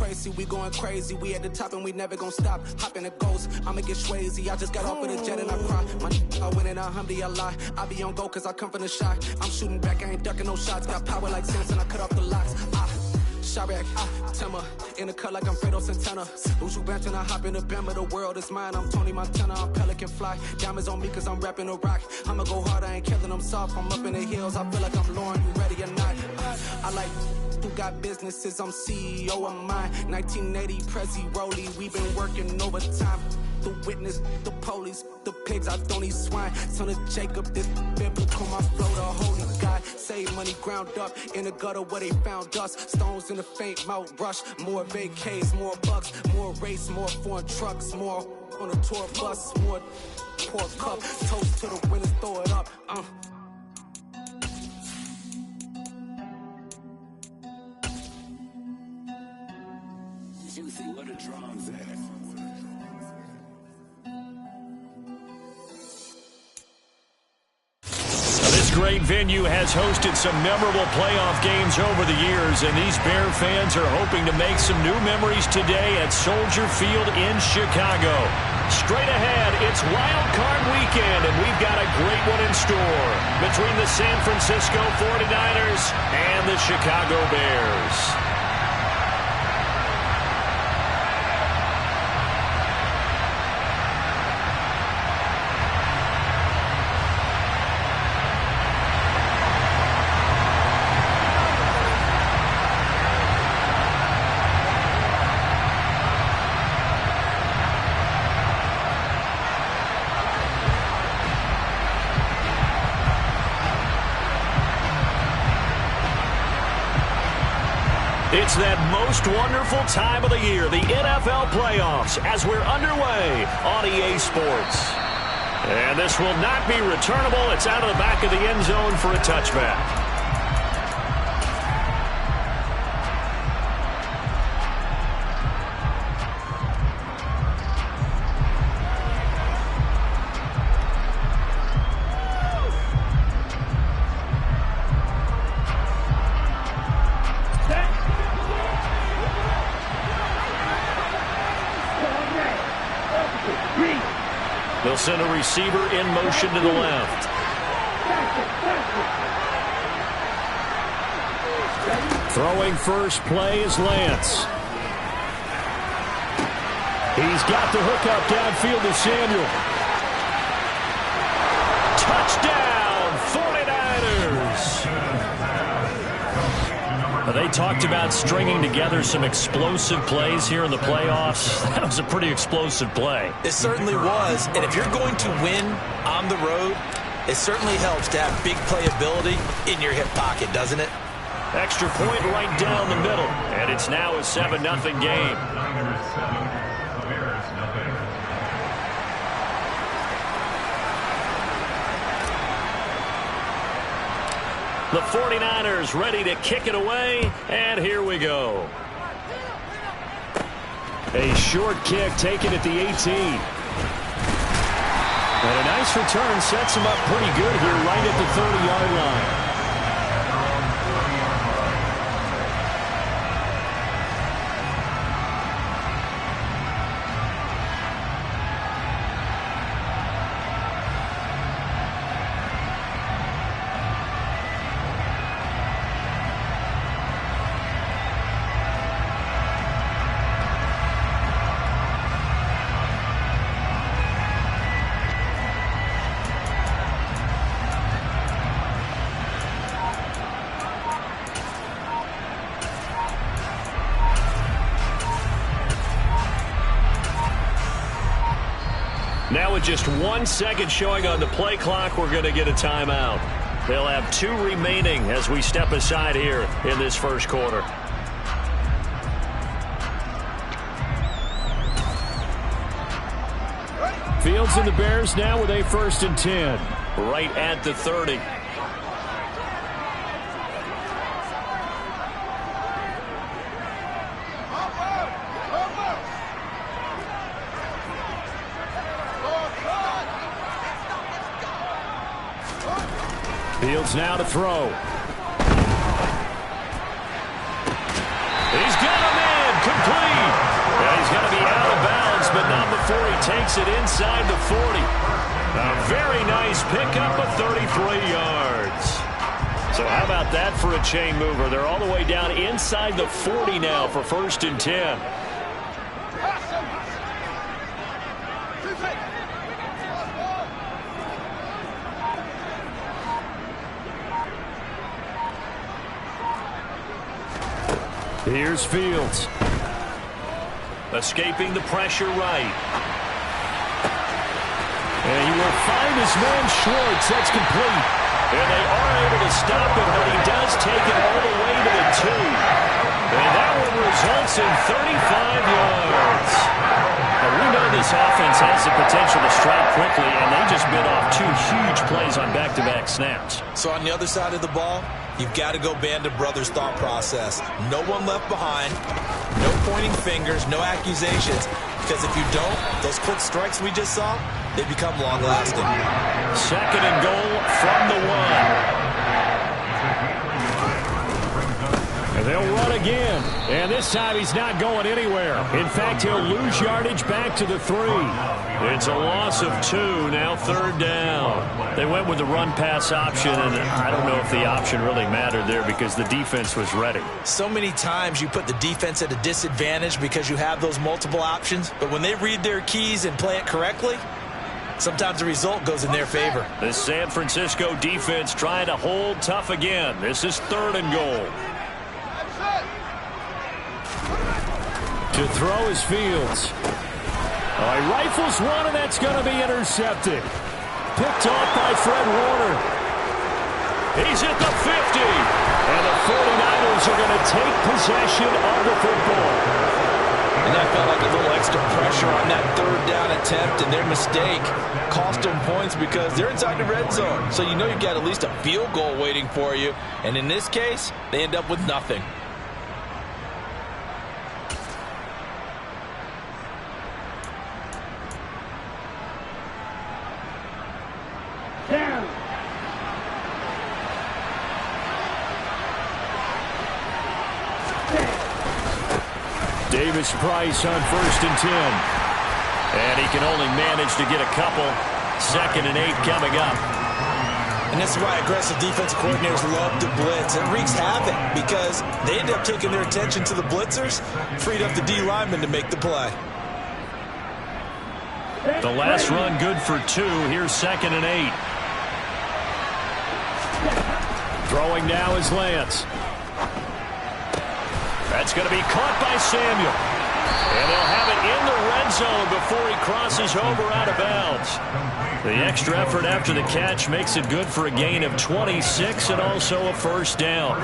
crazy, we going crazy. We at the top and we never gonna stop. Hop in the ghost, I'ma get Swayze. I just got off of the jet and I cry. My I win in a Humvee, I lie. I be on go cause I come from the shot. I'm shooting back, I ain't ducking no shots. Got power like Samson, I cut off the locks. Chirac, Timmer, in the cut like I'm Fredo Santana. Usual Banton, I hop in the Bama, the world is mine. I'm Tony Montana, I'm Pelican Fly. Diamonds on me cause I'm rapping a rock. I'ma go hard, I ain't killing them soft. I'm up in the hills, I feel like I'm Lauren, you ready or not? I like who got businesses, I'm CEO of mine. 1980 Prezi Rollie, we been working overtime. The witness, the police, the pigs, I don't eat swine. Son of Jacob, this biblical, my flow, the holy God. Save money ground up in the gutter where they found us. Stones in the faint mouth rush. More vacays, more bucks, more race, more foreign trucks, more on a tour bus, more pour cup. Toast to the winners, throw it up. Juicy, what a drums at. This great venue has hosted some memorable playoff games over the years, and these Bear fans are hoping to make some new memories today at Soldier Field in Chicago. Straight ahead, it's Wild Card Weekend, and we've got a great one in store between the San Francisco 49ers and the Chicago Bears. It's that most wonderful time of the year, the NFL playoffs, as we're underway on EA Sports. And this will not be returnable. It's out of the back of the end zone for a touchback. They'll send a receiver in motion to the left. Throwing first play is Lance. He's got the hook up downfield to Samuel. Touchdown, 49ers! They talked about stringing together some explosive plays here in the playoffs. That was a pretty explosive play. It certainly was. And if you're going to win on the road, it certainly helps to have big playability in your hip pocket, doesn't it? Extra point right down the middle. And it's now a 7-0 game. The 49ers ready to kick it away, and here we go. A short kick taken at the 18. And a nice return sets him up pretty good here right at the 30-yard line. Now with just 1 second showing on the play clock, we're going to get a timeout. They'll have 2 remaining as we step aside here in this first quarter. Fields and the Bears now with a 1st and 10. Right at the 30. Fields now to throw. He's got him in. Complete. but not before he takes it inside the 40. A very nice pickup of 33 yards. So how about that for a chain mover? They're all the way down inside the 40 now for 1st and 10. Here's Fields. Escaping the pressure right. And he will find his man Schwartz. That's complete. And they are able to stop him, but he does take it all the way to the 2. And that one results in 35 yards. Now, we know this offense has the potential to strike quickly, and they just bit off 2 huge plays on back-to-back snaps. So on the other side of the ball, you've got to go Band of Brothers thought process. No one left behind, no pointing fingers, no accusations. Because if you don't, those quick strikes we just saw, they become long-lasting. 2nd and goal from the 1. And they'll run again. And this time he's not going anywhere. In fact, he'll lose yardage back to the 3. It's a loss of 2, now 3rd down. They went with the run-pass option, and I don't know if the option really mattered there because the defense was ready. So many times you put the defense at a disadvantage because you have those multiple options, but when they read their keys and play it correctly, sometimes the result goes in their favor. The San Francisco defense trying to hold tough again. This is 3rd and goal. To throw is Fields. He rifles one, and that's going to be intercepted. Picked off by Fred Warner. He's at the 50. And the 49ers are going to take possession of the football. And that felt like a little extra pressure on that 3rd down attempt, and their mistake cost them points because they're inside the red zone. So you know you've got at least a field goal waiting for you. And in this case, they end up with nothing. Davis Price on 1st and 10. And he can only manage to get a couple. 2nd and 8 coming up. And this is why aggressive defensive coordinators love to blitz. It wreaks havoc because they end up taking their attention to the blitzers, freed up the D lineman to make the play. The last run good for 2. Here's 2nd and 8. Throwing now is Lance. That's going to be caught by Samuel. And they'll have it in the red zone before he crosses over out of bounds. The extra effort after the catch makes it good for a gain of 26 and also a 1st down.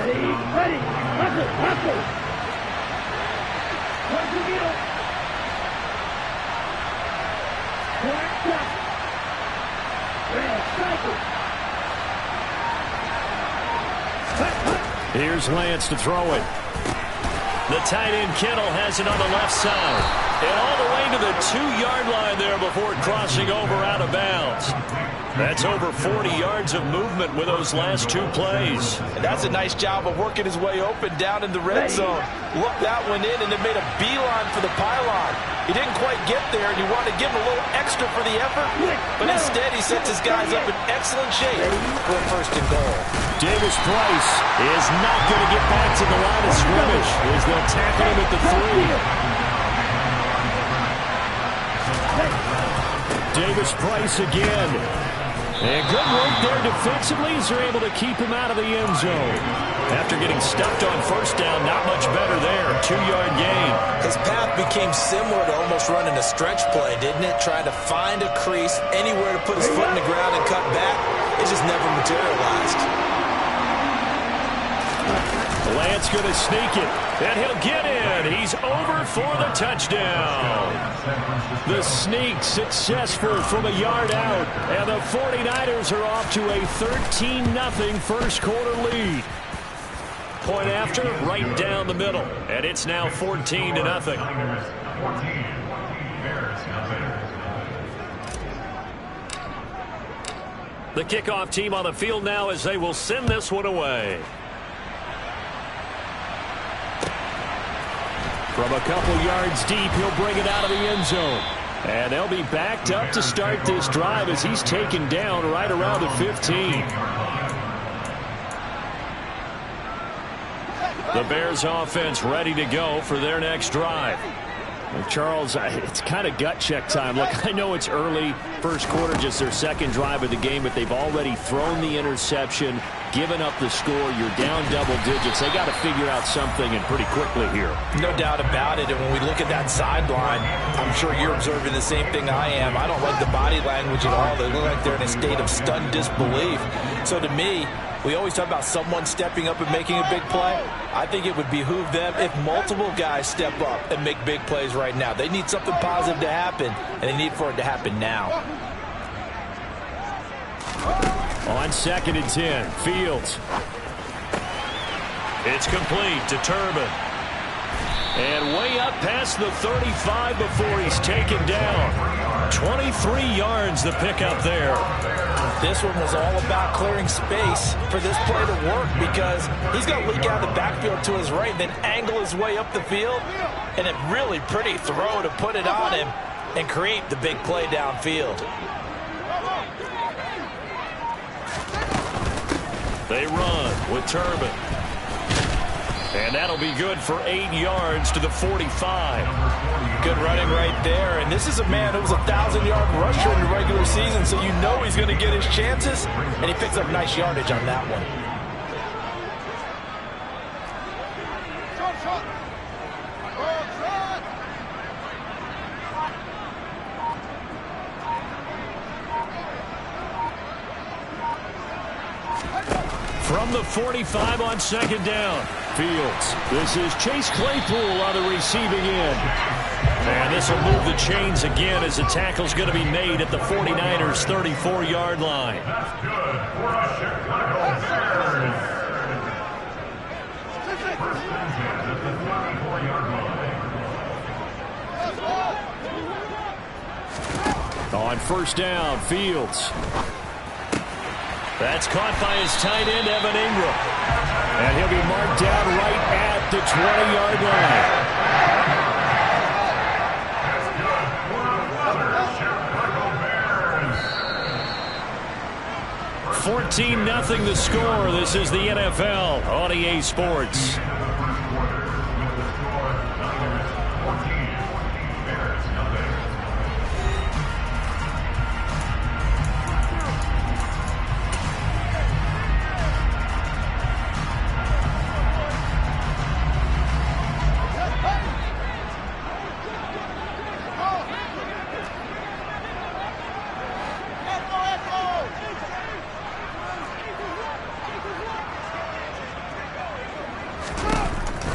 Here's Lance to throw it. The tight end Kittle has it on the left side. And all the way to the 2-yard line there before crossing over out of bounds. That's over 40 yards of movement with those last 2 plays. And that's a nice job of working his way open down in the red zone. Look that one in and then made a beeline for the pylon. He didn't quite get there, and you want to give him a little extra for the effort. But instead, he sets his guys up in excellent shape for a 1st and goal. Davis Price is not going to get back to the line of scrimmage as they'll tackle him at the 3. Davis Price again. And good work there defensively as they're able to keep him out of the end zone. After getting stuffed on 1st down, not much better there. 2-yard gain. His path became similar to almost running a stretch play, didn't it? Trying to find a crease, anywhere to put his foot in the ground and cut back. It just never materialized. Lance going to sneak it, and he'll get in. He's over for the touchdown. The sneak successful from a yard out, and the 49ers are off to a 13-0 1st quarter lead. Point after, right down the middle, and it's now 14-0. The kickoff team on the field now as they will send this one away. From a couple yards deep, he'll bring it out of the end zone. And they'll be backed up to start this drive as he's taken down right around the 15. The Bears offense ready to go for their next drive. Well, Charles, it's kind of gut check time. Look, I know it's early, first quarter, just their second drive of the game, but they've already thrown the interception, given up the score. You're down double digits. They got to figure out something, and pretty quickly here. No doubt about it. And when we look at that sideline, I'm sure you're observing the same thing I am. I don't like the body language at all. They look like they're in a state of stunned disbelief. So to me, we always talk about someone stepping up and making a big play. I think it would behoove them if multiple guys step up and make big plays right now. They need something positive to happen, and they need for it to happen now. On 2nd and 10, Fields. It's complete to Turbin. And way up past the 35 before he's taken down. 23 yards the pickup there. This one was all about clearing space for this play to work because he's going to leak out of the backfield to his right and then angle his way up the field. And a really pretty throw to put it on him and create the big play downfield. They run with Turbin. And that'll be good for 8 yards to the 45. Good running right there. And this is a man who was a 1,000-yard rusher in the regular season, so you know he's going to get his chances. And he picks up nice yardage on that one. From the 45 on 2nd down. Fields. This is Chase Claypool on the receiving end. And this will move the chains again as the tackle's going to be made at the 49ers' 34-yard line. On 1st down, Fields. That's caught by his tight end, Evan Ingram. And he'll be marked down right at the 20-yard line. 14-0 the score. This is the NFL on EA Sports.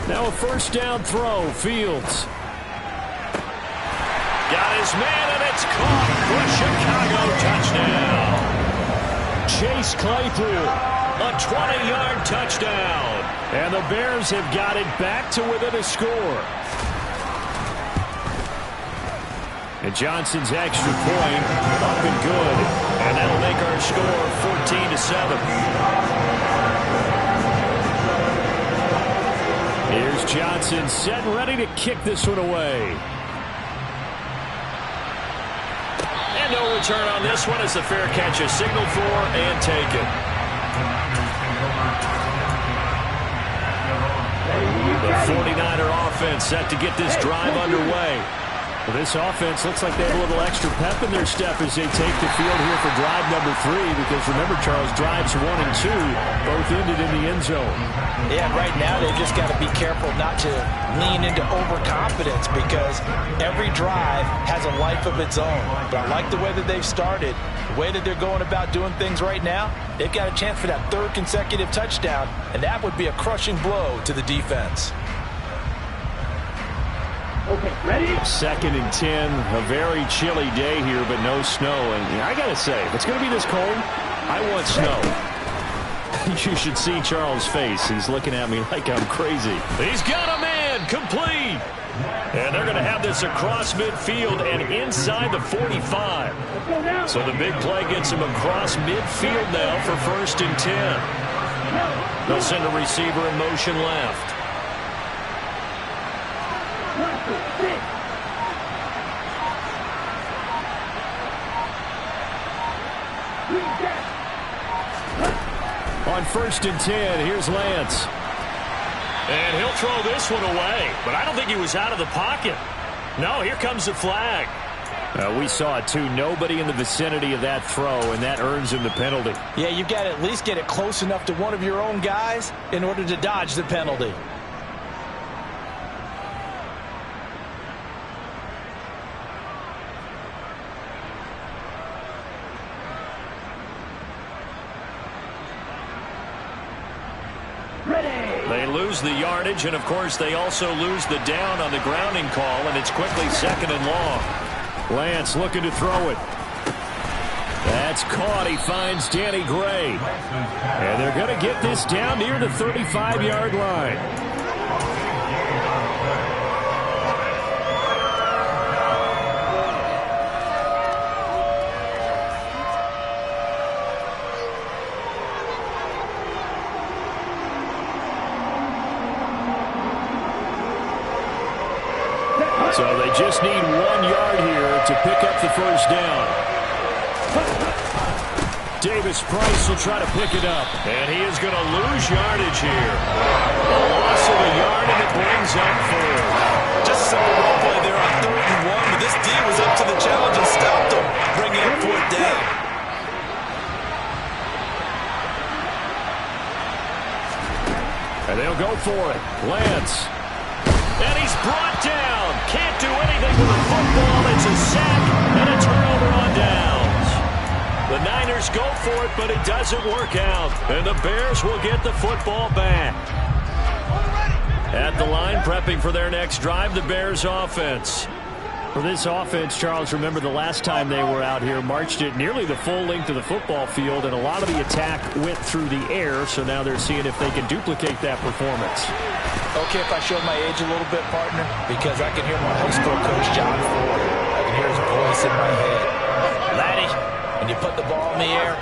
Now a 1st down throw. Fields. Got his man, and it's caught for Chicago. Touchdown. Chase Claypool, a 20-yard touchdown. And the Bears have got it back to within a score. And Johnson's extra point up and good. And that'll make our score 14-7. Here's Johnson set and ready to kick this one away. And no return on this one as the fair catch is signaled for and taken. The 49er offense set to get this drive underway. Well, this offense looks like they have a little extra pep in their step as they take the field here for drive number 3, because remember, Charles, drives 1 and 2 both ended in the end zone. Yeah, right now they've just got to be careful not to lean into overconfidence because every drive has a life of its own. But I like the way that they've started, the way that they're going about doing things right now. They've got a chance for that 3rd consecutive touchdown, and that would be a crushing blow to the defense. Okay, ready? 2nd and 10, a very chilly day here, but no snow. And I got to say, if it's going to be this cold, I want snow. You should see Charles' face. He's looking at me like I'm crazy. He's got a man, complete. And they're going to have this across midfield and inside the 45. So the big play gets him across midfield now for 1st and 10. They'll send a receiver in motion left. on 1st and 10. Here's Lance. And he'll throw this one away, but I don't think he was out of the pocket. No, here comes the flag. We saw it too. Nobody in the vicinity of that throw, and that earns him the penalty. Yeah, you've got to at least get it close enough to one of your own guys in order to dodge the penalty. They lose the yardage, and of course they also lose the down on the grounding call, and it's quickly 2nd and long. Lance looking to throw it. That's caught. He finds Danny Gray. And they're going to get this down near the 35-yard line. So they just need 1 yard here to pick up the first down. Davis Price will try to pick it up. And he is going to lose yardage here. A loss of a yard, and it brings up 4. Just a simple run play there on 3rd and 1, but this D was up to the challenge and stopped him, bringing up 4th down. And they'll go for it. Lance. And he's brought down. Can't do anything with the football. It's a sack and a turnover on downs. The Niners go for it, but it doesn't work out. And the Bears will get the football back. At the line, prepping for their next drive, the Bears offense. For this offense, Charles, remember the last time they were out here, marched it nearly the full length of the football field, and a lot of the attack went through the air, so now they're seeing if they can duplicate that performance. Okay, if I show my age a little bit, partner, because I can hear my high school coach, John Ford. I can hear his voice in my head. Laddie, when you put the ball in the air,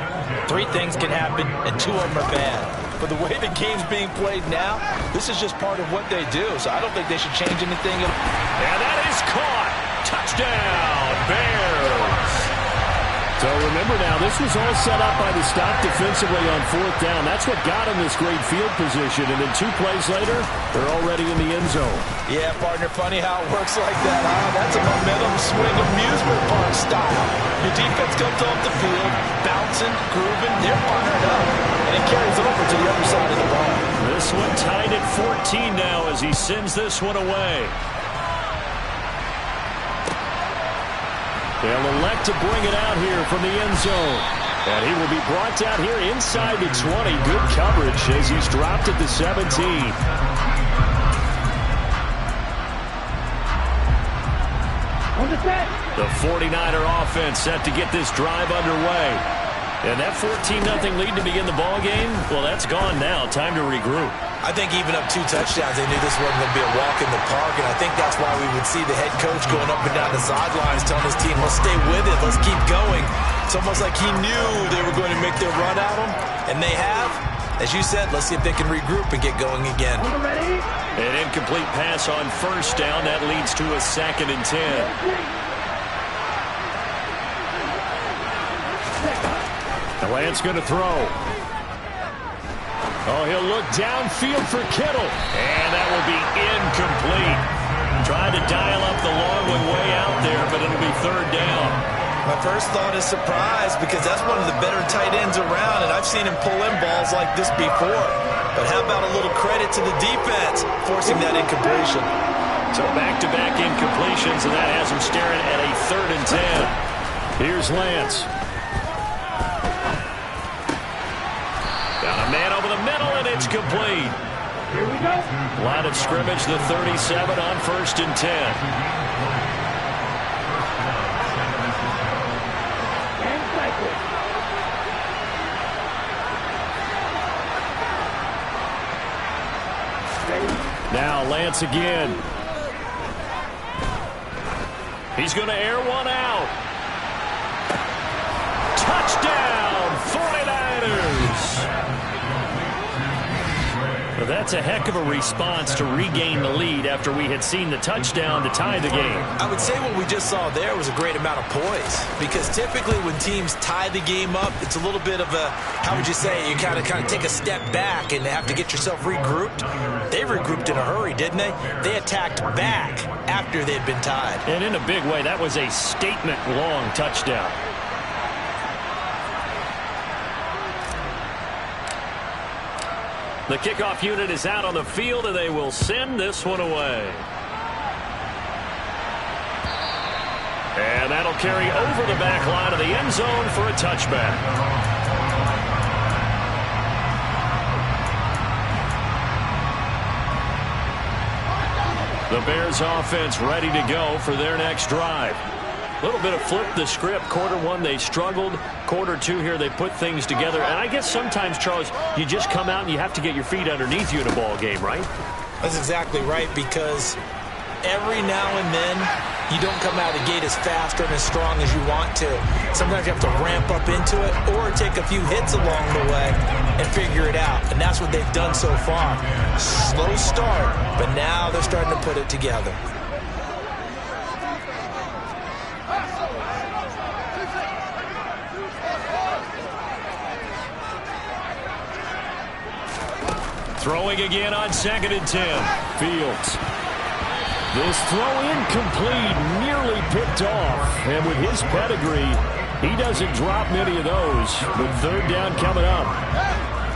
3 things can happen, and 2 of them are bad. But the way the game's being played now, this is just part of what they do, so I don't think they should change anything. And that is caught. Touchdown, Bears. So remember now, this was all set up by the stop defensively on 4th down. That's what got them this great field position. And then 2 plays later, they're already in the end zone. Yeah, partner, funny how it works like that, huh? That's a momentum swing amusement park style. Your defense comes off the field, bouncing, grooving, they're firing up, and it carries over to the other side of the ball. This one tied at 14 now as he sends this one away. They'll elect to bring it out here from the end zone. And he will be brought down here inside the 20. Good coverage as he's dropped at the 17. The 49er offense set to get this drive underway. And that 14-0 lead to begin the ball game, well, that's gone now. Time to regroup. I think even up 2 touchdowns, they knew this wasn't going to be a walk in the park, and I think that's why we would see the head coach going up and down the sidelines telling his team, let's stay with it, let's keep going. It's almost like he knew they were going to make their run at him, and they have. As you said, let's see if they can regroup and get going again. An incomplete pass on 1st down. That leads to a 2nd and 10. Lance going to throw. Oh, he'll look downfield for Kittle. And that will be incomplete. Tried to dial up the long one way out there, but it'll be 3rd down. My first thought is surprise, because that's one of the better tight ends around, and I've seen him pull in balls like this before. But how about a little credit to the defense forcing that incompletion? So back-to-back incompletions, and that has him staring at a 3rd and 10. Here's Lance. Got a man over the middle, and it's complete. Here we go. Line of scrimmage, the 37 on 1st and 10. And cycle. Now Lance again. He's going to air one out. Touchdown, 49ers. The But that's a heck of a response to regain the lead after we had seen the touchdown to tie the game. I would say what we just saw there was a great amount of poise, because typically when teams tie the game up, it's a little bit of a, how would you say, you kind of take a step back and have to get yourself regrouped. They regrouped in a hurry, didn't they? They attacked back after they'd been tied. And in a big way, that was a statement-long touchdown. The kickoff unit is out on the field, and they will send this one away. And that'll carry over the back line of the end zone for a touchback. The Bears offense ready to go for their next drive. A little bit of flip the script. Quarter one, they struggled. Quarter two here, they put things together. And I guess sometimes, Charles, you just come out and you have to get your feet underneath you in a ball game, right? That's exactly right, because every now and then you don't come out of the gate as fast or as strong as you want to. Sometimes you have to ramp up into it or take a few hits along the way and figure it out. And that's what they've done so far. Slow start, but now they're starting to put it together. Throwing again on 2nd and 10. Fields. This throw incomplete, nearly picked off. And with his pedigree, he doesn't drop many of those. But 3rd down coming up.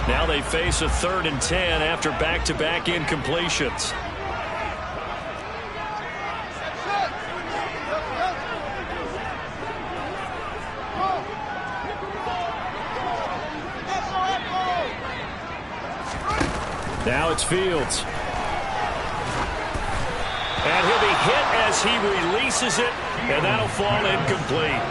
Now they face a 3rd and 10 after back-to-back incompletions. Now it's Fields. And he'll be hit as he releases it, and that'll fall incomplete.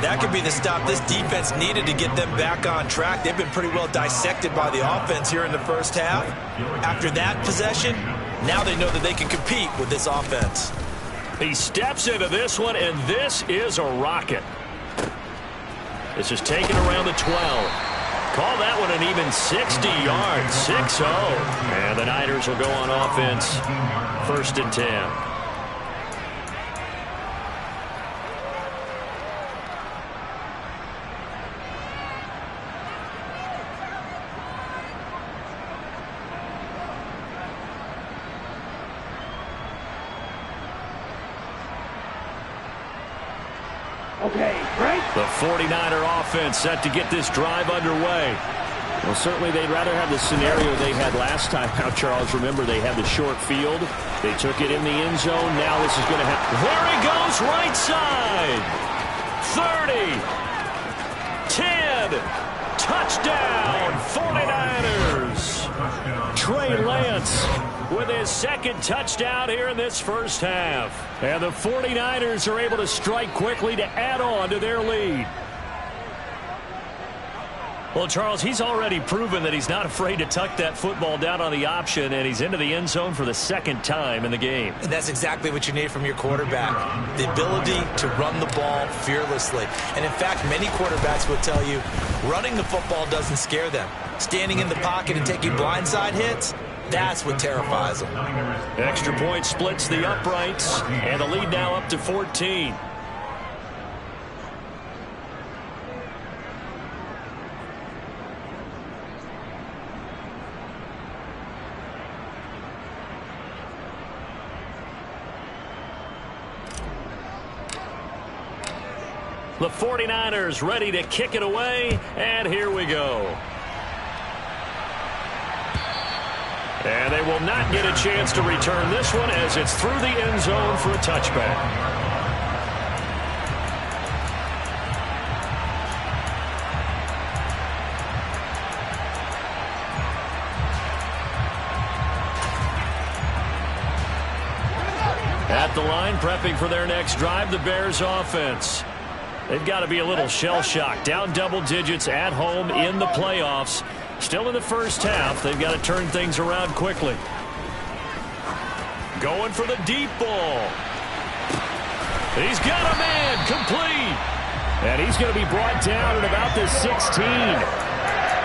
That could be the stop this defense needed to get them back on track. They've been pretty well dissected by the offense here in the first half. After that possession, now they know that they can compete with this offense. He steps into this one, and this is a rocket. This is taken around the 12. Call that one an even 60 yards, 6-0. And the Niners will go on offense, 1st and 10. Okay, break. The 49er offense set to get this drive underway. Well, certainly they'd rather have the scenario they had last time out, Charles. Remember, they had the short field. They took it in the end zone. Now this is going to happen. There he goes, right side. 30. 10. Touchdown, 49ers. Trey Lance with his 2nd touchdown here in this first half. And the 49ers are able to strike quickly to add on to their lead. Well, Charles, he's already proven that he's not afraid to tuck that football down on the option, and he's into the end zone for the 2nd time in the game. And that's exactly what you need from your quarterback, the ability to run the ball fearlessly. And, in fact, many quarterbacks will tell you running the football doesn't scare them. Standing in the pocket and taking blindside hits, that's what terrifies them. Extra point splits the uprights, and the lead now up to 14. The 49ers ready to kick it away, and here we go. And they will not get a chance to return this one as it's through the end zone for a touchback. At the line, prepping for their next drive, the Bears offense. They've got to be a little shell-shocked. Down double digits at home in the playoffs. Still in the first half. They've got to turn things around quickly. Going for the deep ball. He's got a man complete. And he's going to be brought down at about the 16.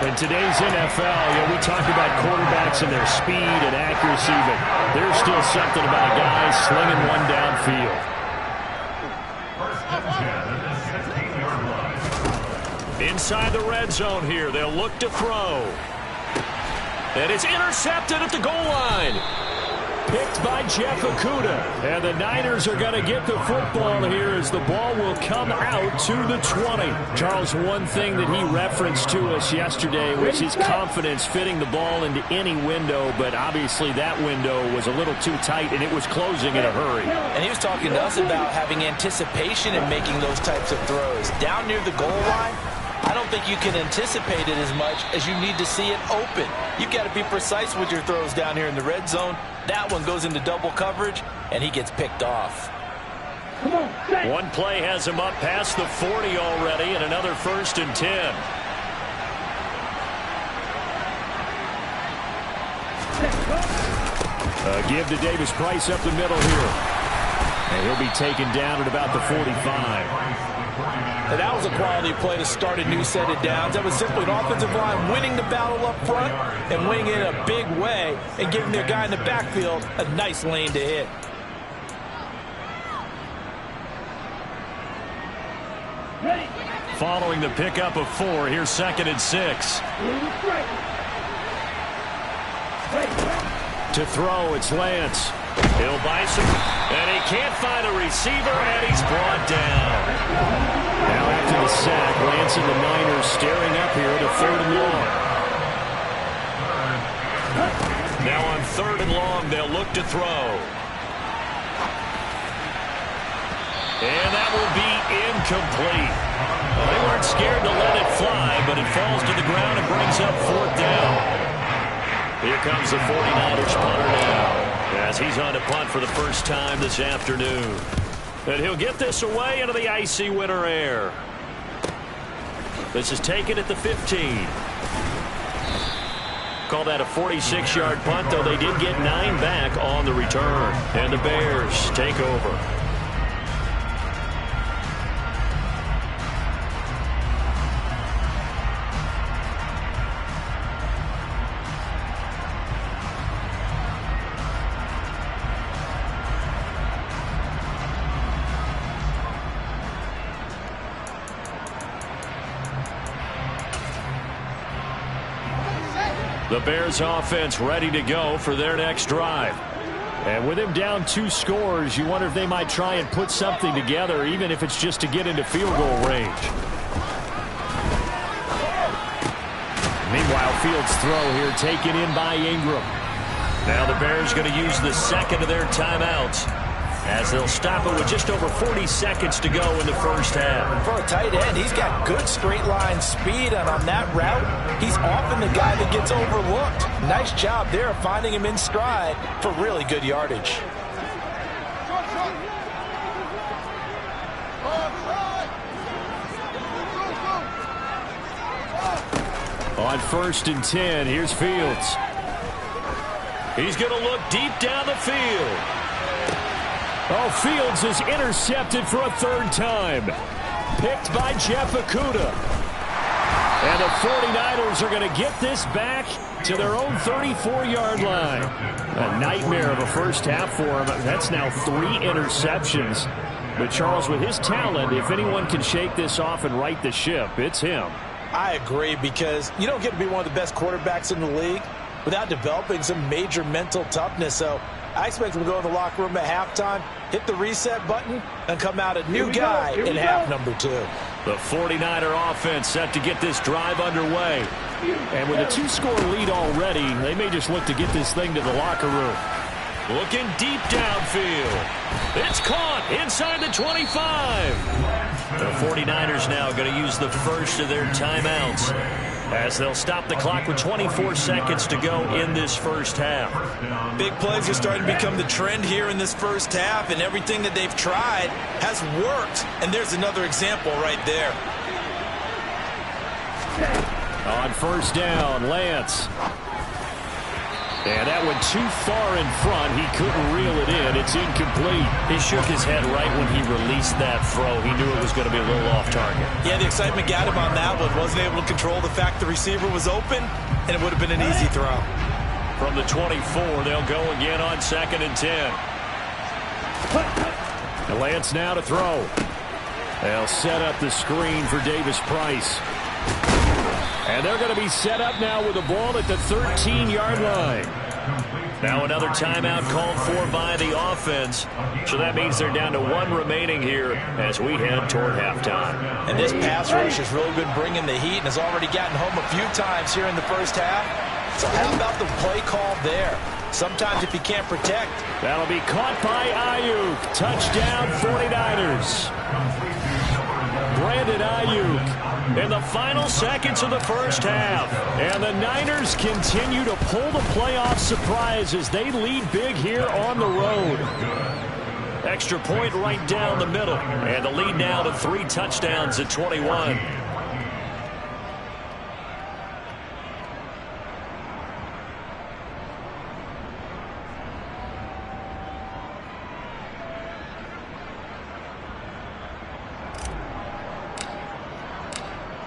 In today's NFL, we talk about quarterbacks and their speed and accuracy, but there's still something about a guy slinging one downfield. Inside the red zone here, they'll look to throw. And it's intercepted at the goal line. Picked by Jeff Okudah. And the Niners are going to get the football here as the ball will come out to the 20. Charles, one thing that he referenced to us yesterday was his confidence fitting the ball into any window, but obviously that window was a little too tight and it was closing in a hurry. And he was talking to us about having anticipation in making those types of throws. Down near the goal line, I don't think you can anticipate it as much as you need to see it open. You've got to be precise with your throws down here in the red zone. That one goes into double coverage, and he gets picked off. One play has him up past the 40 already, and another 1st and 10. Give to Davis Price up the middle here. And he'll be taken down at about the 45. And that was a quality play to start a new set of downs. That was simply an offensive line winning the battle up front and winning it in a big way and giving their guy in the backfield a nice lane to hit. Following the pickup of 4, here's 2nd and 6. To throw, it's Lance. He'll buy some, and he can't find a receiver, and he's brought down. Now after the sack, Lance and the Niners staring up here at a 3rd and long. Now on 3rd and long, they'll look to throw. And that will be incomplete. Well, they weren't scared to let it fly, but it falls to the ground and brings up 4th down. Here comes the 49ers punter now, as he's on to punt for the first time this afternoon. And he'll get this away into the icy winter air. This is taken at the 15. Call that a 46-yard punt, though they did get 9 back on the return. And the Bears take over. The Bears offense ready to go for their next drive. And with him down 2 scores, you wonder if they might try and put something together, even if it's just to get into field goal range. Meanwhile, Fields' throw here taken in by Ingram. Now the Bears going to use the 2nd of their timeouts, as they'll stop it with just over 40 seconds to go in the first half. For a tight end, he's got good straight line speed, and on that route, he's often the guy that gets overlooked. Nice job there of finding him in stride for really good yardage. On 1st and 10, here's Fields. He's going to look deep down the field. Oh, Fields is intercepted for a 3rd time. Picked by Jeff Okudah. And the 49ers are going to get this back to their own 34-yard line. A nightmare of a first half for him. That's now 3 interceptions. But Charles, with his talent, if anyone can shake this off and right the ship, it's him. I agree, because you don't get to be one of the best quarterbacks in the league without developing some major mental toughness. So I expect him to go in the locker room at halftime, hit the reset button, and come out a new guy in half number 2. The 49er offense set to get this drive underway. And with a 2-score lead already, they may just look to get this thing to the locker room. Looking deep downfield. It's caught inside the 25. The 49ers now going to use the first of their timeouts, as they'll stop the clock with 24 seconds to go in this first half. Big plays are starting to become the trend here in this first half, and everything that they've tried has worked. And there's another example right there. On 1st down, Lance. And that went too far in front. He couldn't reel it in. It's incomplete. He shook his head right when he released that throw. He knew it was going to be a little off target. Yeah, the excitement got him on that one. Wasn't able to control the fact the receiver was open, and it would have been an easy throw. From the 24, they'll go again on 2nd and 10. And Lance now to throw. They'll set up the screen for Davis Price. And they're going to be set up now with the ball at the 13-yard line. Now another timeout called for by the offense. So that means they're down to 1 remaining here as we head toward halftime. And this pass rush has really been bringing the heat and has already gotten home a few times here in the first half. So how about the play call there? Sometimes if you can't protect. That'll be caught by Ayuk. Touchdown 49ers. Brandon Ayuk in the final seconds of the first half. And the Niners continue to pull the playoff surprise as they lead big here on the road. Extra point right down the middle. And the lead now to 3 touchdowns at 21.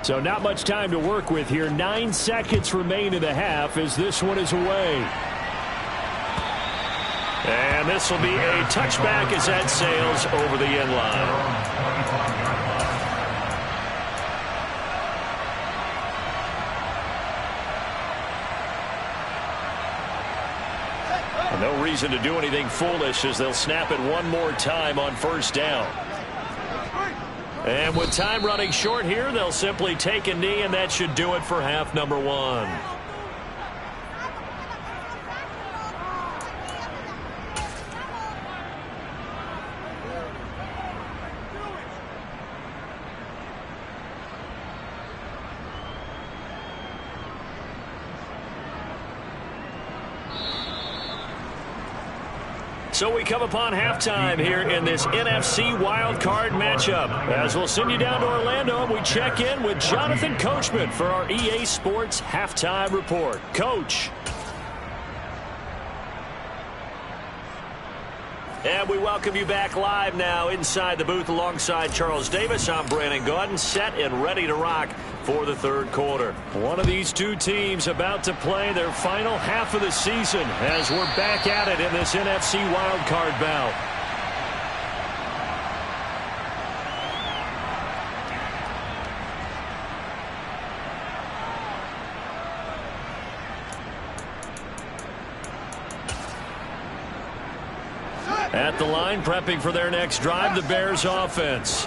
So not much time to work with here. 9 seconds remain in the half as this one is away. And this will be a touchback as that sails over the end line. And no reason to do anything foolish as they'll snap it one more time on first down. And with time running short here, they'll simply take a knee, and that should do it for half number 1. So we come upon halftime here in this NFC wildcard matchup. As we'll send you down to Orlando, and we check in with Jonathan Coachman for our EA Sports Halftime Report. Coach. And we welcome you back live now inside the booth alongside Charles Davis. I'm Brandon Gaudin, set and ready to rock for the third quarter. One of these two teams about to play their final half of the season as we're back at it in this NFC wildcard bout. At the line, prepping for their next drive, the Bears offense.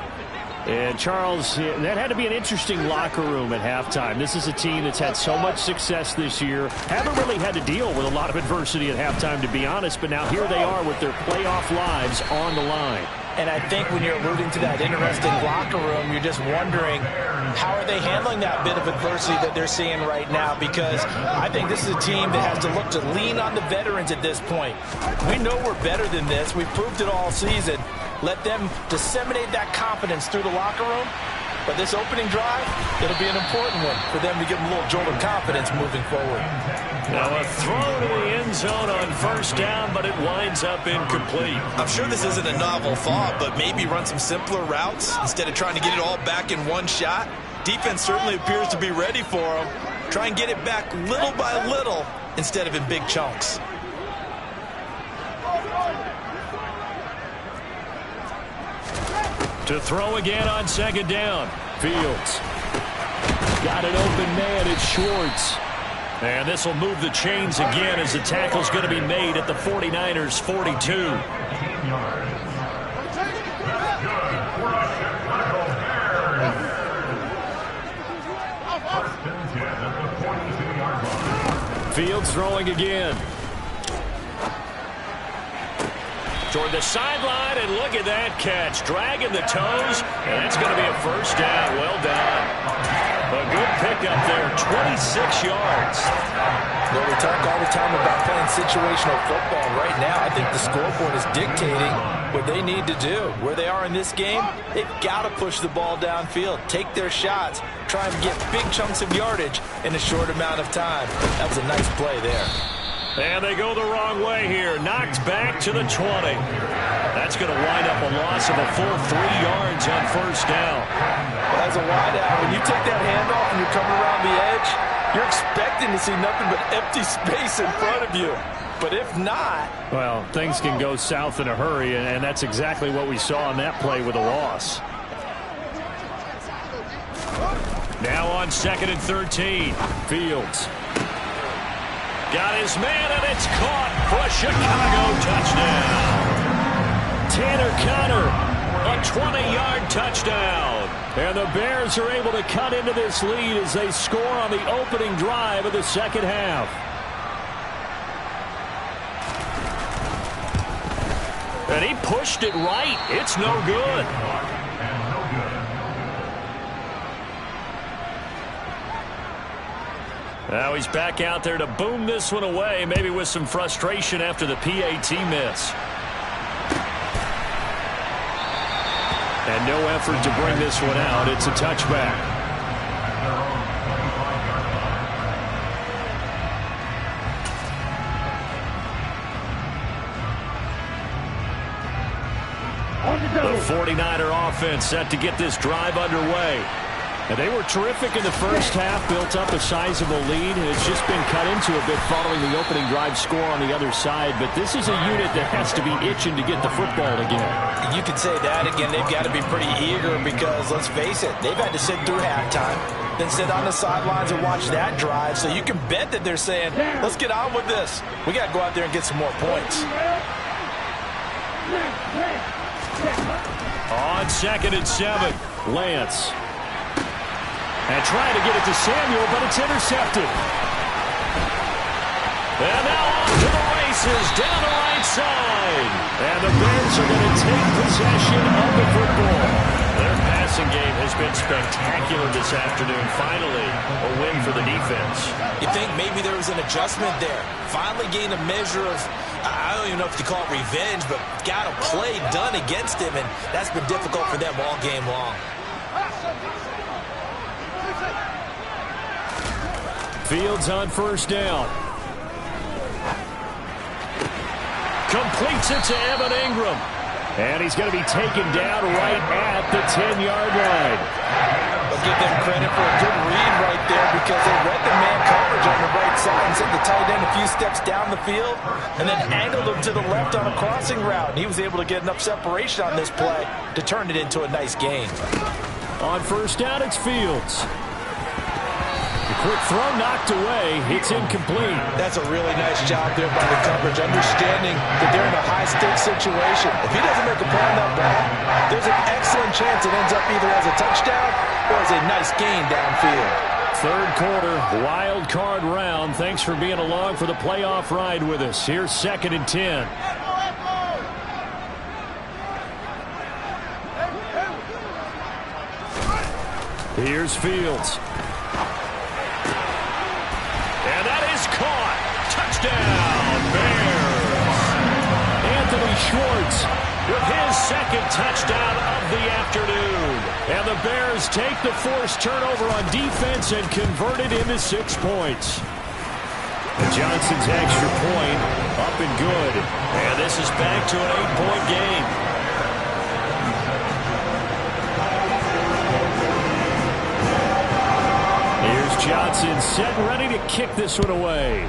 And Charles, that had to be an interesting locker room at halftime. This is a team that's had so much success this year. Haven't really had to deal with a lot of adversity at halftime, to be honest. But now here they are with their playoff lives on the line. And I think when you're alluding to that interesting locker room, you're just wondering how are they handling that bit of adversity that they're seeing right now, because I think this is a team that has to look to lean on the veterans at this point. We know we're better than this. We've proved it all season. Let them disseminate that confidence through the locker room. But this opening drive, it'll be an important one for them to give them a little jolt of confidence moving forward. Now a throw to the end zone on first down, but it winds up incomplete. I'm sure this isn't a novel thought, but maybe run some simpler routes instead of trying to get it all back in one shot. Defense certainly appears to be ready for them. Try and get it back little by little instead of in big chunks. To throw again on second down. Fields. Got an open man. It's Schwartz. And this will move the chains again as the tackle's going to be made at the 49ers' 42. Fields throwing again. Toward the sideline, and look at that catch. Dragging the toes, and that's going to be a first down. Well done. A good pickup there, 26 yards. Well, we talk all the time about playing situational football. Right now, I think the scoreboard is dictating what they need to do. Where they are in this game, they've got to push the ball downfield, take their shots, try and get big chunks of yardage in a short amount of time. That was a nice play there. And they go the wrong way here. Knocked back to the 20. That's going to wind up a loss of a full 3 yards on first down. Well, as a wideout, when you take that handoff and you're coming around the edge, you're expecting to see nothing but empty space in front of you. But if not... Well, things can go south in a hurry, and that's exactly what we saw on that play with a loss. Now on 2nd and 13. Fields. Got his man, and it's caught for a Chicago touchdown. Tanner Conner, a 20-yard touchdown. And the Bears are able to cut into this lead as they score on the opening drive of the second half. And he pushed it right. It's no good. Now he's back out there to boom this one away, maybe with some frustration after the PAT miss. And no effort to bring this one out. It's a touchback. The 49er offense set to get this drive underway. And they were terrific in the first half, built up a sizable lead, and it's just been cut into a bit following the opening drive score on the other side. But this is a unit that has to be itching to get the football again. You could say that again. They've got to be pretty eager because, let's face it, they've had to sit through halftime, then sit on the sidelines and watch that drive. So you can bet that they're saying, let's get on with this. We got to go out there and get some more points. On 2nd and 7, Lance. And trying to get it to Samuel, but it's intercepted. And now off to the races, down the right side. And the Bears are going to take possession of the football. Their passing game has been spectacular this afternoon. Finally, a win for the defense. You think maybe there was an adjustment there. Finally gained a measure of, I don't even know if you call it revenge, but got a play done against him, and that's been difficult for them all game long. Fields on first down. Completes it to Evan Ingram. And he's going to be taken down right at the 10-yard line. I'll give them credit for a good read right there because they read the man coverage on the right side and sent the tight end a few steps down the field and then angled him to the left on a crossing route. And he was able to get enough separation on this play to turn it into a nice gain. On first down, it's Fields. Quick throw knocked away. It's incomplete. That's a really nice job there by the coverage, understanding that they're in a high-stakes situation. If he doesn't make a play on that ball, there's an excellent chance it ends up either as a touchdown or as a nice gain downfield. Third quarter, wild card round. Thanks for being along for the playoff ride with us. Here's 2nd and 10. Here's Fields. And that is caught. Touchdown, Bears. Anthony Schwartz with his second touchdown of the afternoon. And the Bears take the forced turnover on defense and convert it into 6 points. And Johnson's extra point up and good. And this is back to an 8-point game. Here's Johnson set and ready to kick this one away.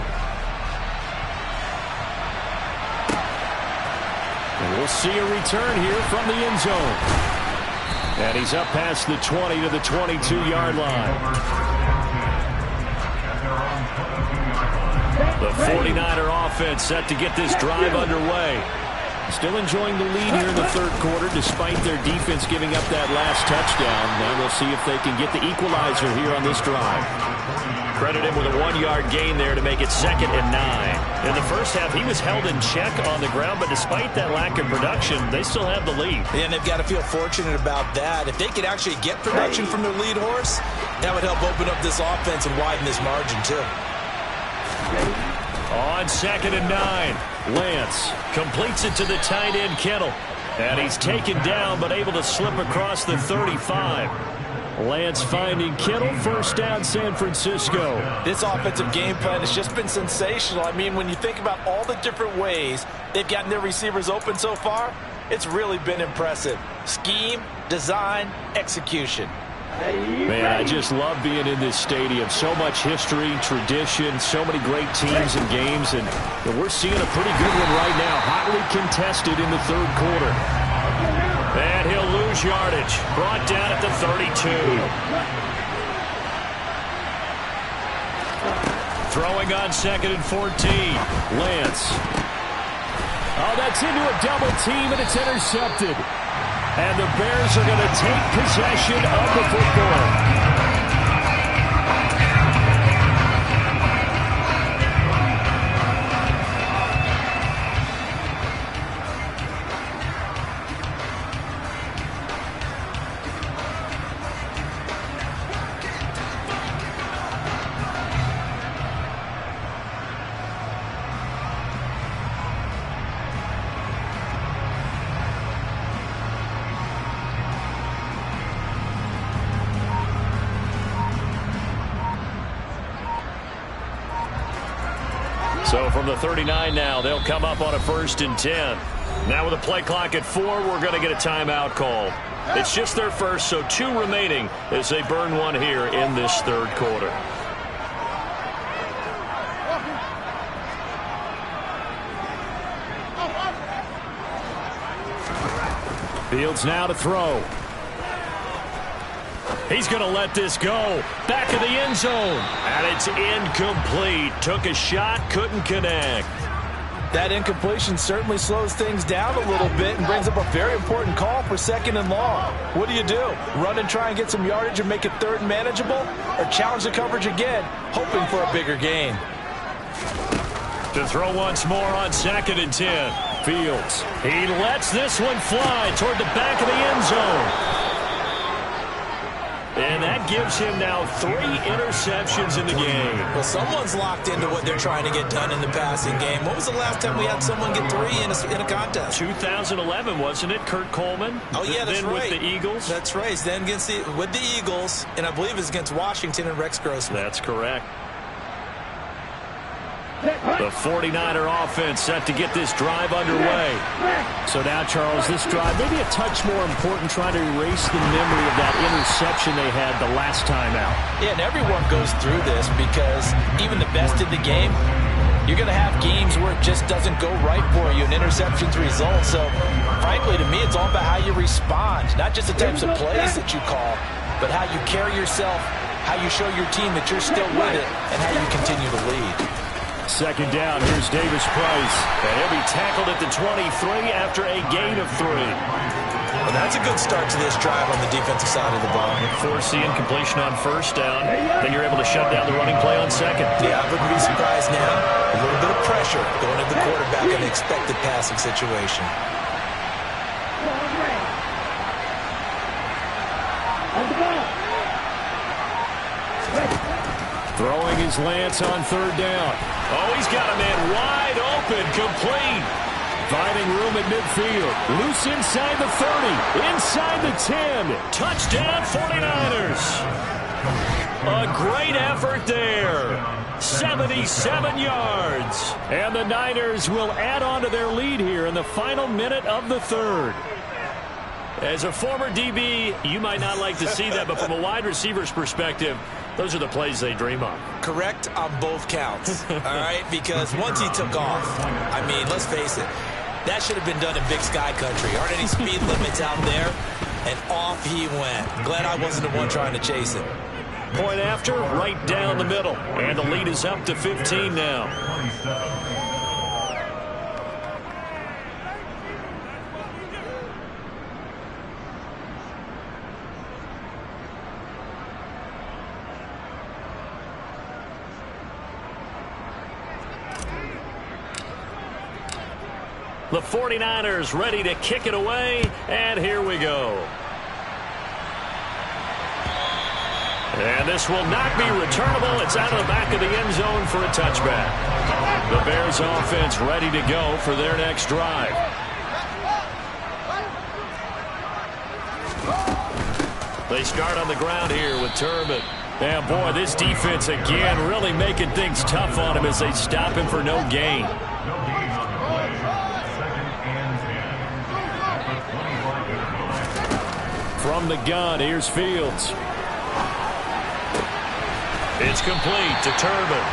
And we'll see a return here from the end zone. And he's up past the 20 to the 22-yard line. The 49er offense set to get this drive underway. Still enjoying the lead here in the third quarter despite their defense giving up that last touchdown. Now we'll see if they can get the equalizer here on this drive. Credit him with a 1-yard gain there to make it 2nd and 9. In the first half, he was held in check on the ground, but despite that lack of production, they still have the lead. And they've got to feel fortunate about that. If they could actually get production from their lead horse, that would help open up this offense and widen this margin too. On 2nd and 9, Lance completes it to the tight end Kittle. And he's taken down but able to slip across the 35. Lance finding Kittle. First down, San Francisco. This offensive game plan has just been sensational. I mean, when you think about all the different ways they've gotten their receivers open so far, it's really been impressive. Scheme, design, execution. Man, I just love being in this stadium. So much history, tradition, so many great teams and games, and we're seeing a pretty good one right now. Hotly contested in the third quarter. And he'll lose yardage. Brought down at the 32. Throwing on 2nd and 14. Lance. Oh, that's into a double team, and it's intercepted. And the Bears are going to take possession of the football. So from the 39 now, they'll come up on a 1st and 10. Now with a play clock at 4, we're going to get a timeout call. It's just their first, so 2 remaining as they burn one here in this third quarter. Fields now to throw. He's going to let this go. Back of the end zone. And it's incomplete. Took a shot, couldn't connect. That incompletion certainly slows things down a little bit and brings up a very important call for 2nd and long. What do? Run and try and get some yardage and make it 3rd and manageable? Or challenge the coverage again, hoping for a bigger gain? To throw once more on 2nd and 10. Fields. He lets this one fly toward the back of the end zone. And that gives him now 3 interceptions in the game. Well, someone's locked into what they're trying to get done in the passing game. What was the last time we had someone get 3 in a contest? 2011, wasn't it? Kurt Coleman. Oh, yeah, that's then right. With the Eagles. That's right. Then with the Eagles, and I believe it's against Washington and Rex Grossman. That's correct. The 49er offense set to get this drive underway. So now, Charles, this drive maybe a touch more important, trying to erase the memory of that interception they had the last time out. Yeah, and everyone goes through this because even the best in the game, you're going to have games where it just doesn't go right for you, and interceptions result. So, frankly, to me, it's all about how you respond, not just the types of plays that you call, but how you carry yourself, how you show your team that you're still with it, and how you continue to lead. 2nd down, here's Davis Price. And he'll be tackled at the 23 after a gain of 3. Well, that's a good start to this drive on the defensive side of the ball. Force the incompletion on 1st down. Then you're able to shut down the running play on 2nd. Yeah, I wouldn't be surprised now. A little bit of pressure going at the quarterback in an expected passing situation. Throwing his Lance on 3rd down. Oh, he's got a man wide open, complete. Finding room at midfield. Loose inside the 30. Inside the 10. Touchdown 49ers. A great effort there. 77 yards. And the Niners will add on to their lead here in the final minute of the 3rd. As a former DB, you might not like to see that, but from a wide receiver's perspective, those are the plays they dream of. Correct on both counts, all right? Because once he took off, I mean, let's face it, that should have been done in Big Sky Country. Aren't any speed limits out there? And off he went. Glad I wasn't the one trying to chase him. Point after, right down the middle. And the lead is up to 15 now. The 49ers ready to kick it away, and here we go. And this will not be returnable. It's out of the back of the end zone for a touchback. The Bears offense ready to go for their next drive. They start on the ground here with Turbin. And, boy, this defense, again, really making things tough on him as they stop him for no gain. From the gun, here's Fields. It's complete to Turbin.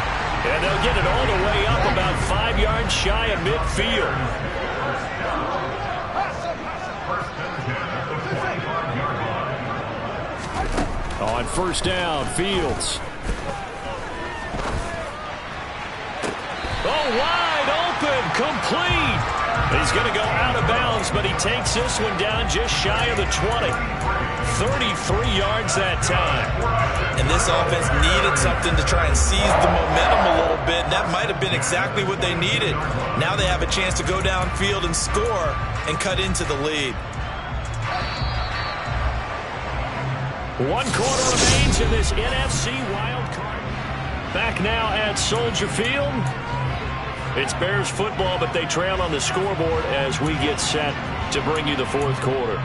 And they'll get it all the way up about 5 yards shy of midfield. On first down, Fields. Oh, wide open, complete. He's going to go out of bounds, but he takes this one down just shy of the 20. 33 yards that time. And this offense needed something to try and seize the momentum a little bit, and that might have been exactly what they needed. Now they have a chance to go downfield and score and cut into the lead. 1 quarter remains in this NFC wild card. Back now at Soldier Field. It's Bears football, but they trail on the scoreboard as we get set to bring you the fourth quarter.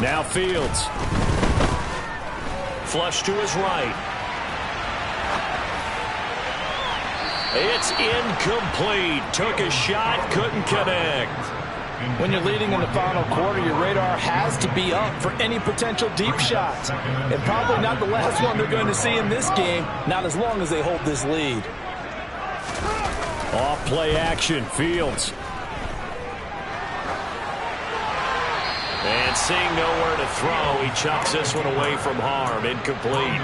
Now Fields. Flush to his right. It's incomplete. Took a shot, couldn't connect. When you're leading in the final quarter, your radar has to be up for any potential deep shots. And probably not the last one they're going to see in this game, not as long as they hold this lead. Off play action, Fields. And seeing nowhere to throw, he chucks this one away from harm. Incomplete.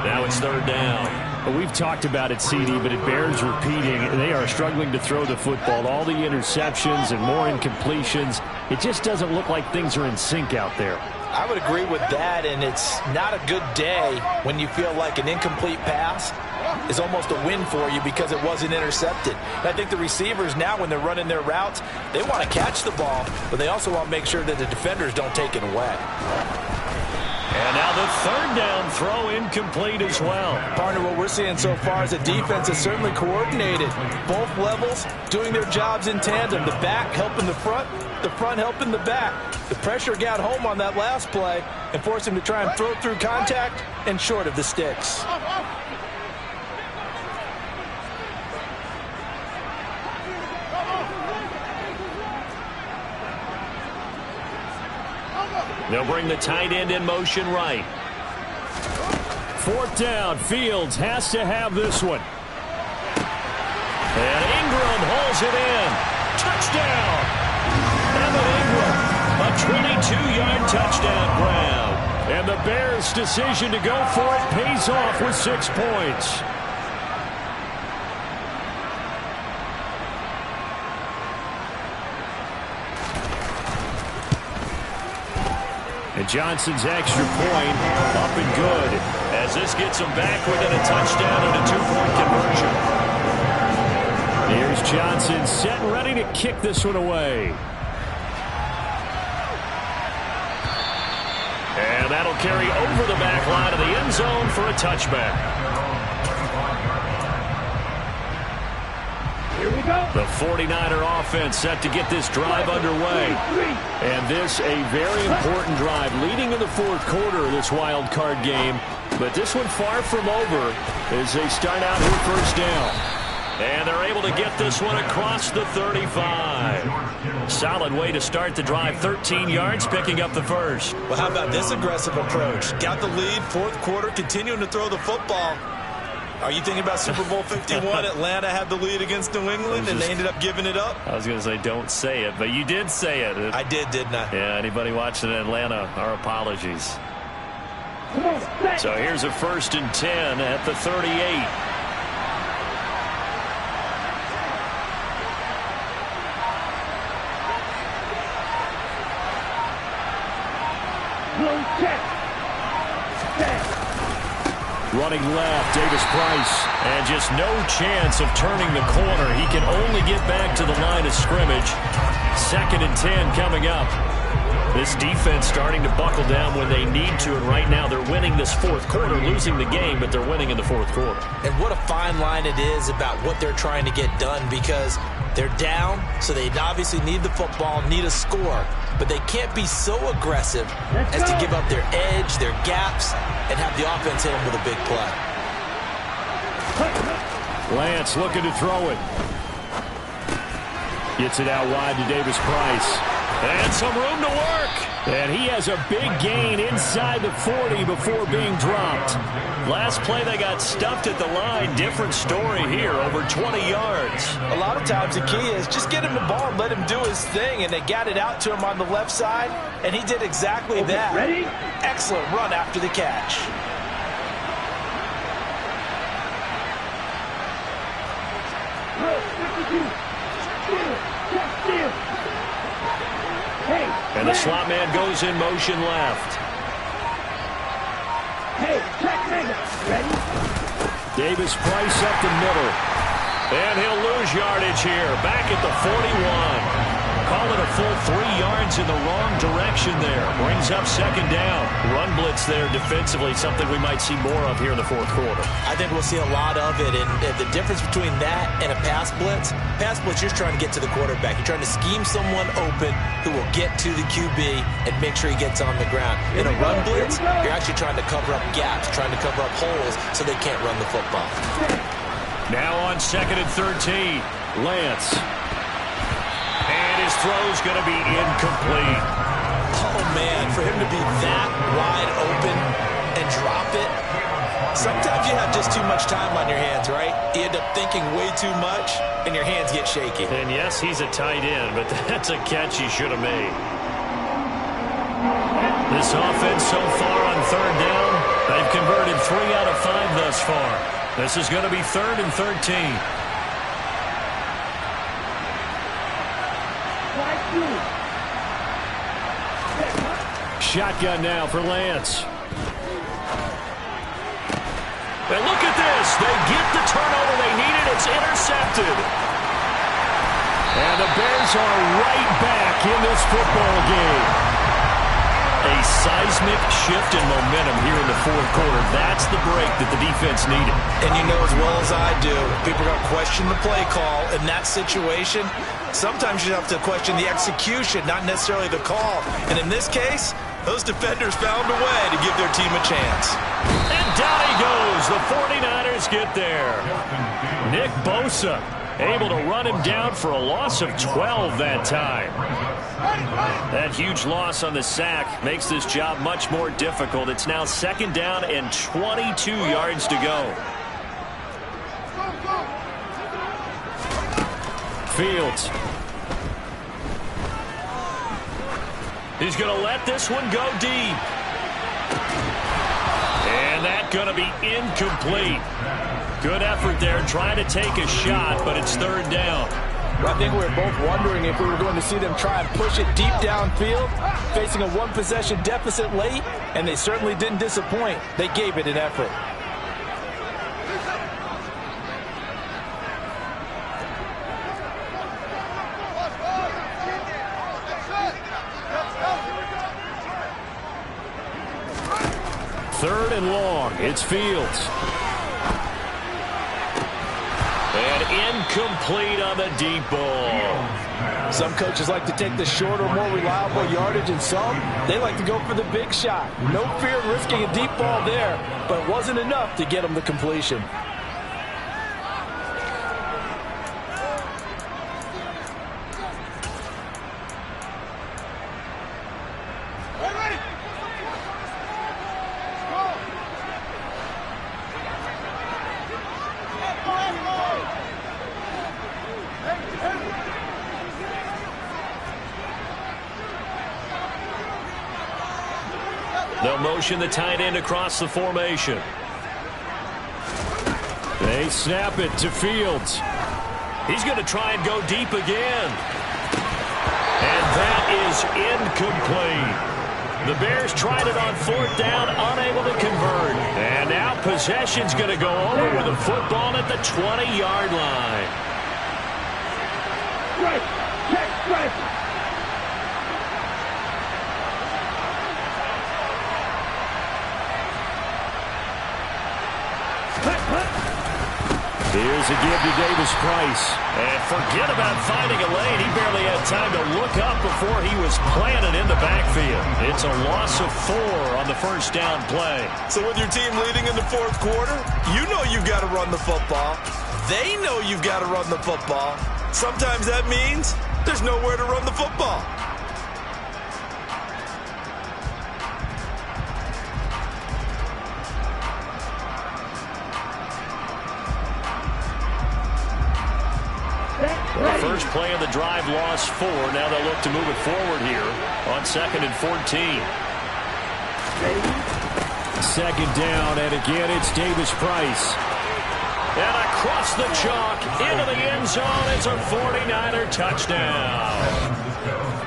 Now it's third down. Well, we've talked about it, CD, but it bears repeating. They are struggling to throw the football. All the interceptions and more incompletions. It just doesn't look like things are in sync out there. I would agree with that, and it's not a good day when you feel like an incomplete pass is almost a win for you because it wasn't intercepted. And I think the receivers now, when they're running their routes, they want to catch the ball, but they also want to make sure that the defenders don't take it away. And now the third down throw incomplete as well. Partner, what we're seeing so far is a defense is certainly coordinated. Both levels doing their jobs in tandem. The back helping the front helping the back. The pressure got home on that last play and forced him to try and throw through contact and short of the sticks. They'll bring the tight end in motion right. Fourth down, Fields has to have this one. And Ingram hauls it in. Touchdown! Evan Ingram, a 22-yard touchdown grab. And the Bears' decision to go for it pays off with 6 points. And Johnson's extra point up and good as this gets them back within a touchdown and a 2-point conversion. Here's Johnson set and ready to kick this one away. And that'll carry over the back line of the end zone for a touchback. Here we go. The 49er offense set to get this drive underway. And this a very important drive leading in the fourth quarter of this wild card game. But this one far from over as they start out with first down. And they're able to get this one across the 35. Solid way to start the drive. 13 yards, picking up the first. Well, how about this aggressive approach? Got the lead, fourth quarter, continuing to throw the football. Are you thinking about Super Bowl 51? Atlanta had the lead against New England, and they ended up giving it up? I was going to say don't say it, but you did say it. I did, didn't I? Yeah, anybody watching in Atlanta, our apologies. So here's a 1st and 10 at the 38. Running left, Davis Price. And just no chance of turning the corner. He can only get back to the line of scrimmage. 2nd and 10 coming up. This defense starting to buckle down when they need to, and right now they're winning this 4th quarter, losing the game, but they're winning in the 4th quarter. And what a fine line it is about what they're trying to get done, because they're down, so they obviously need the football, need a score, but they can't be so aggressive as to give up their edge, their gaps, and have the offense hit them with a big play. Lance looking to throw it. Gets it out wide to Davis Price. And some room to work. And he has a big gain inside the 40 before being dropped. Last play they got stuffed at the line. Different story here, over 20 yards. A lot of times the key is just get him the ball and let him do his thing, and they got it out to him on the left side, and he did exactly that. Ready? Excellent run after the catch. And the slot man goes in motion left. Hey, check me. Ready? Davis Price up the middle. And he'll lose yardage here. Back at the 41. Call it a full 3 yards in the wrong direction there. Brings up 2nd down. Run blitz there defensively, something we might see more of here in the 4th quarter. I think we'll see a lot of it, and the difference between that and a pass blitz, you're trying to get to the quarterback. You're trying to scheme someone open who will get to the QB and make sure he gets on the ground. In a run blitz, you're actually trying to cover up gaps, trying to cover up holes so they can't run the football. Now on 2nd and 13, Lance. And his throw's going to be incomplete. Oh, man, for him to be that wide open and drop it. Sometimes you have just too much time on your hands, right? You end up thinking way too much, and your hands get shaky. And yes, he's a tight end, but that's a catch he should have made. This offense so far on 3rd down, they've converted 3 out of 5 thus far. This is going to be 3rd and 13. Shotgun now for Lance. And look at this. They get the turnover they needed. It's intercepted. And the Bears are right back in this football game. A seismic shift in momentum here in the 4th quarter. That's the break that the defense needed. And you know as well as I do, people are going to question the play call in that situation. Sometimes you have to question the execution, not necessarily the call. And in this case, those defenders found a way to give their team a chance. And down he goes. The 49ers get there. Nick Bosa able to run him down for a loss of 12 that time. That huge loss on the sack makes this job much more difficult. It's now 2nd down and 22 yards to go. Fields. He's going to let this one go deep. And that's going to be incomplete. Good effort there, trying to take a shot, but it's 3rd down. I think we were both wondering if we were going to see them try and push it deep downfield, facing a 1-possession deficit late, and they certainly didn't disappoint. They gave it an effort. Third and long. It's Fields. And incomplete on the deep ball. Some coaches like to take the shorter, more reliable yardage, and some, they like to go for the big shot. No fear of risking a deep ball there, but it wasn't enough to get them the completion. They'll motion the tight end across the formation. They snap it to Fields. He's going to try and go deep again. And that is incomplete. The Bears tried it on 4th down, unable to convert. And now possession's going to go over with the football at the 20-yard line. Strike! Check strike! Here's a give to Davis Price. And forget about finding a lane. He barely had time to look up before he was planted in the backfield. It's a loss of 4 on the first down play. So with your team leading in the 4th quarter, you know you've got to run the football. They know you've got to run the football. Sometimes that means there's nowhere to run the football. The first play of the drive lost 4. Now they'll look to move it forward here on 2nd and 14. Second down, and again it's Davis Price. And across the chalk into the end zone. It's a 49er touchdown.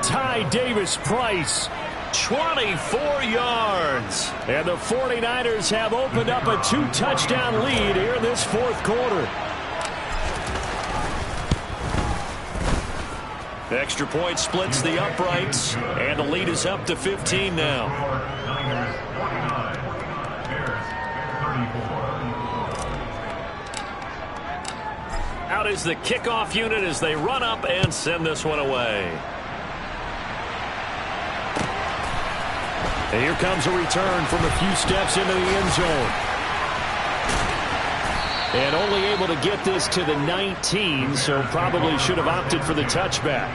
Ty Davis Price, 24 yards. And the 49ers have opened up a 2-touchdown lead here in this 4th quarter. Extra point splits the uprights, and the lead is up to 15 now. Out is the kickoff unit as they run up and send this one away. And here comes a return from a few steps into the end zone. And only able to get this to the 19, so probably should have opted for the touchback.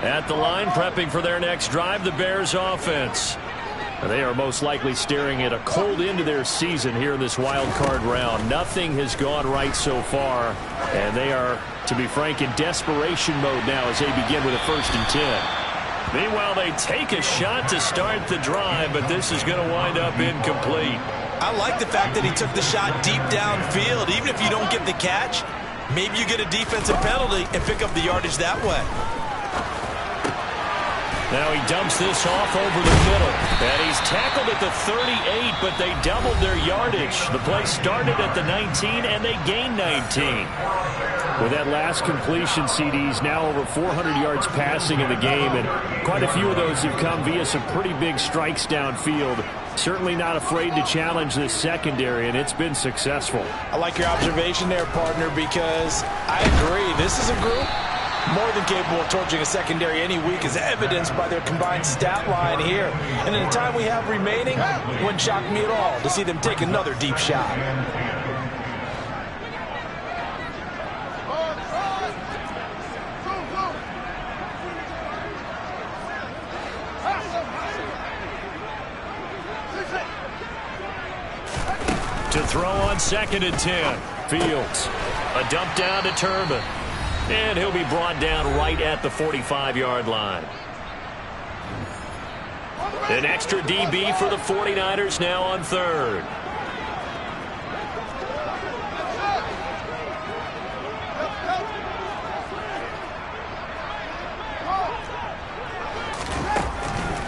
At the line, prepping for their next drive, the Bears offense. They are most likely staring at a cold end to their season here in this wild card round. Nothing has gone right so far, and they are, to be frank, in desperation mode now as they begin with a 1st and 10. Meanwhile, they take a shot to start the drive, but this is going to wind up incomplete. I like the fact that he took the shot deep downfield. Even if you don't get the catch, maybe you get a defensive penalty and pick up the yardage that way. Now he dumps this off over the middle. And he's tackled at the 38, but they doubled their yardage. The play started at the 19, and they gained 19. With that last completion, CD's now over 400 yards passing in the game, and quite a few of those have come via some pretty big strikes downfield. Certainly not afraid to challenge this secondary, and it's been successful. I like your observation there, partner, because I agree. This is a group more than capable of torching a secondary any week, as evidenced by their combined stat line here. And in the time we have remaining, it wouldn't shock me at all to see them take another deep shot. To throw on 2nd and 10. Fields. A dump down to Turbin. And he'll be brought down right at the 45-yard line. An extra DB for the 49ers now on 3rd.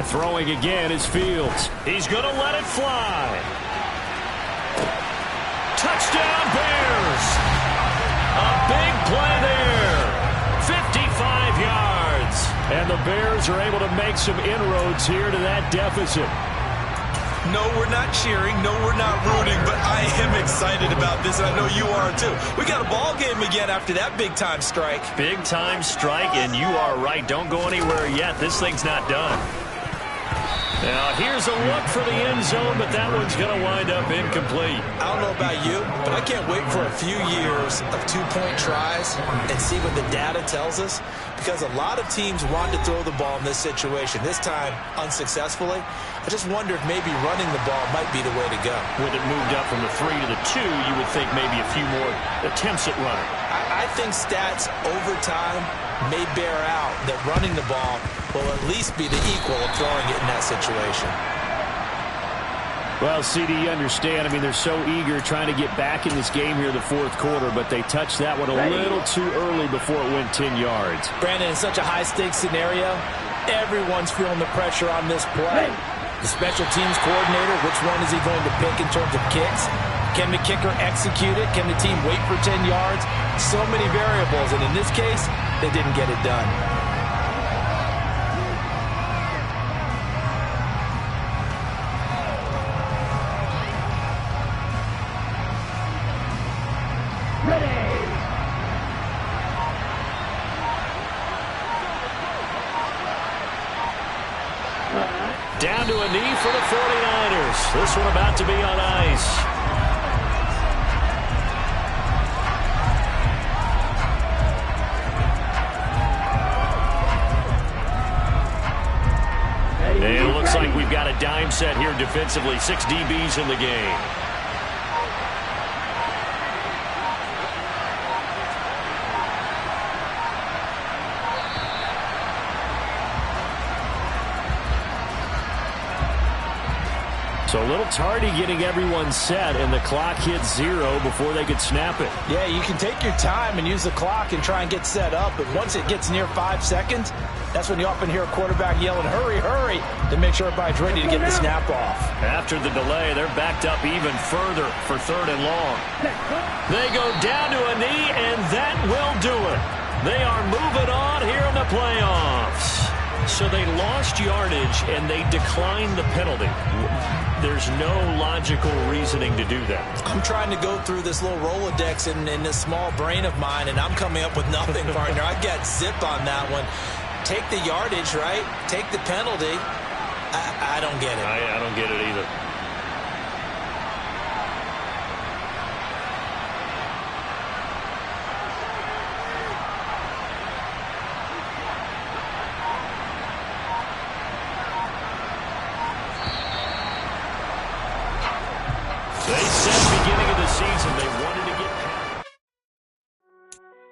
Throwing again is Fields. He's going to let it fly. Touchdown Bears! A big play there. 55 yards. And the Bears are able to make some inroads here to that deficit. No, we're not cheering. No, we're not rooting. But I am excited about this, and I know you are too. We got a ball game again after that big-time strike. Big-time strike, and you are right. Don't go anywhere yet. This thing's not done. Now, here's a look for the end zone, but that one's going to wind up incomplete. I don't know about you, but I can't wait for a few years of two-point tries and see what the data tells us, because a lot of teams want to throw the ball in this situation, this time unsuccessfully. I just wonder if maybe running the ball might be the way to go. With it moved up from the 3 to the 2, you would think maybe a few more attempts at running. I think stats over time may bear out that running the ball will at least be the equal of throwing it in that situation. Well, CD, you understand. I mean, they're so eager trying to get back in this game here in the fourth quarter, but they touched that one a little too early before it went 10 yards. Brandon, in such a high-stakes scenario, everyone's feeling the pressure on this play. The special teams coordinator, which one is he going to pick in terms of kicks? Can the kicker execute it? Can the team wait for 10 yards? So many variables, and in this case, they didn't get it done. Down to a knee for the 49ers. This one about to be on ice. And it looks like we've got a dime set here defensively. 6 DBs in the game. So a little tardy getting everyone set, and the clock hits 0 before they could snap it. Yeah, you can take your time and use the clock and try and get set up, but once it gets near 5 seconds, that's when you often hear a quarterback yelling, hurry, hurry, to make sure everybody's ready to get the snap off. After the delay, they're backed up even further for 3rd and long. They go down to a knee, and that will do it. They are moving on here in the playoffs. So they lost yardage, and they declined the penalty. There's no logical reasoning to do that. I'm trying to go through this little Rolodex in this small brain of mine, and I'm coming up with nothing, partner. I got zip on that one. Take the yardage, right? Take the penalty. I don't get it. I don't get it either.